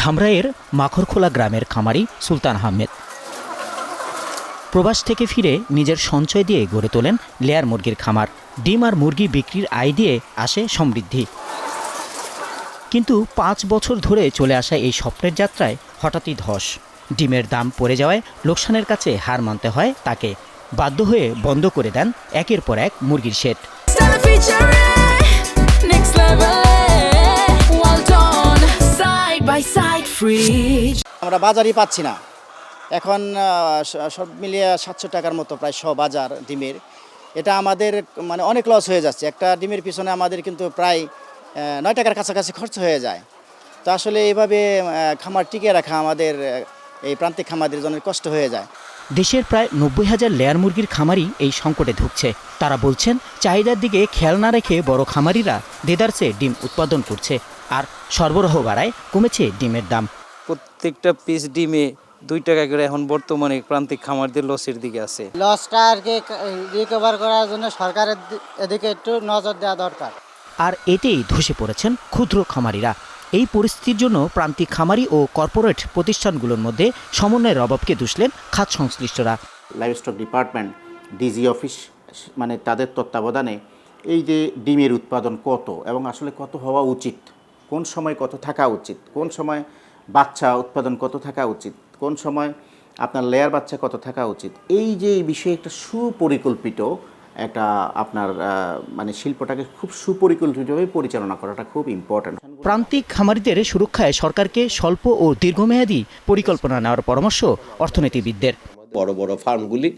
ধামরাইয়ের মাখরখোলা গ্রামের খামারি সুলতান আহমেদ প্রবাস থেকে ফিরে নিজের সঞ্চয় দিয়ে গড়ে তোলেন লেয়ার মুরগির খামার। ডিম আর মুরগি বিক্রির আয় দিয়ে আসে সমৃদ্ধি। কিন্তু 5 বছর ধরে চলে আসা এই স্বপ্নের যাত্রায় হঠাৎই ধস। ডিমের দাম পড়ে যাওয়ায় লোকসানের কাছে হার মানতে হয় তাকে। বাধ্য হয়ে বন্ধ করে দেন একের পর এক মুরগির শেড। আমরা বাজারই পাচ্ছি না এখন। সব মিলিয়ে 700 টাকার মতো প্রায় বাজার ডিমের। এটা আমাদের মানে অনেক লস হয়ে যাচ্ছে। একটা ডিমের পিছনে আমাদের কিন্তু প্রায় 9 টাকার কাছাকাছি খরচ হয়ে যায়। তো আসলে এইভাবে খামার টিকে রাখা আমাদের এই প্রান্তিক খামারদের জন্য কষ্ট হয়ে যায়। দেশের প্রায় 90,000 লেয়ার মুরগির খামারই এই সংকটে ধুঁকছে। তারা বলছেন, চাহিদার দিকে খেয়াল না রেখে বড় খামারিরা দেদারসে ডিম উৎপাদন করছে, আর সরবরাহ বাড়ায় কমেছে ডিমের দাম। প্রত্যেকটা পিস ডিমে 2 টাকা করে এখন বর্তমানে প্রান্তিক খামারদের লসের দিকে আছে। লসটা আর কি রিকভার করার জন্য সরকারের এদিকে একটু নজর দেওয়া দরকার। আর এতেই ধসে পড়েছেন ক্ষুদ্র খামারিরা। এই পরিস্থিতির জন্য প্রান্তিক খামারি ও কর্পোরেট প্রতিষ্ঠানগুলোর মধ্যে সমন্বয়ের অভাবকে দুষলেন খাত সংশ্লিষ্টরা। লাইভস্টক ডিপার্টমেন্ট, ডিজি অফিস মানে তাদের তত্ত্বাবধানে এই যে ডিমের উৎপাদন কত এবং আসলে কত হওয়া উচিত, কোন সময় কত থাকা উচিত, কোন সময় বাচ্চা উৎপাদন কত থাকা উচিত, কোন সময় আপনার লেয়ার বাচ্চা কত থাকা উচিত, এই যে এই বিষয়ে একটা সুপরিকল্পিত একটা আপনার মানে শিল্পটাকে খুব সুপরিকল্পিতভাবে পরিচালনা করাটা খুব ইম্পর্ট্যান্ট। প্রান্তিক খামারিদের সুরক্ষায় সরকারকে স্বল্প ও দীর্ঘমেয়াদী পরিকল্পনা নেওয়ার পরামর্শ অর্থনীতিবিদদের। বড় বড় ফার্মগুলি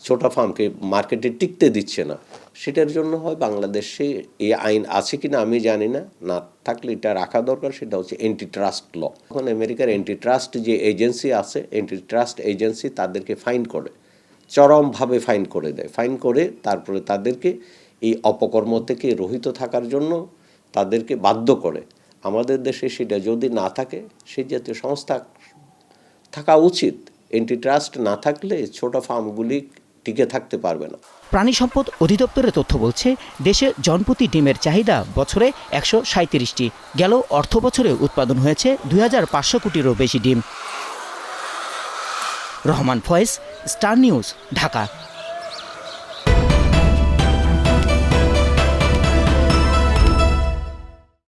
ছোট ফার্মকে মার্কেটে টিকতে দিচ্ছে না। সেটার জন্য হয় বাংলাদেশে এই আইন আছে কিনা আমি জানি না, না থাকলে এটা রাখা দরকার। সেটা হচ্ছে অ্যান্টি ট্রাস্ট ল। এখন আমেরিকার অ্যান্টি ট্রাস্ট যে এজেন্সি আছে, অ্যান্টি ট্রাস্ট এজেন্সি তাদেরকে ফাইন করে, চরমভাবে ফাইন করে দেয়। ফাইন করে তারপরে তাদেরকে এই অপকর্ম থেকে রহিত থাকার জন্য তাদেরকে বাধ্য করে। আমাদের দেশে সেটা যদি না থাকে, সেই জাতীয় সংস্থা থাকা উচিত। অ্যান্টি ট্রাস্ট না থাকলে ছোট ফার্মগুলি টিকে থাকতে পারবে না। প্রাণী সম্পদ অধিদপ্তরের তথ্য বলছে, দেশে জনপ্রতি ডিমের চাহিদা বছরে 137টি। গেল অর্থ বছরে উৎপাদন হয়েছে 2500 কোটিরও বেশি ডিম। Rahman Foyez, Star News, Dhaka.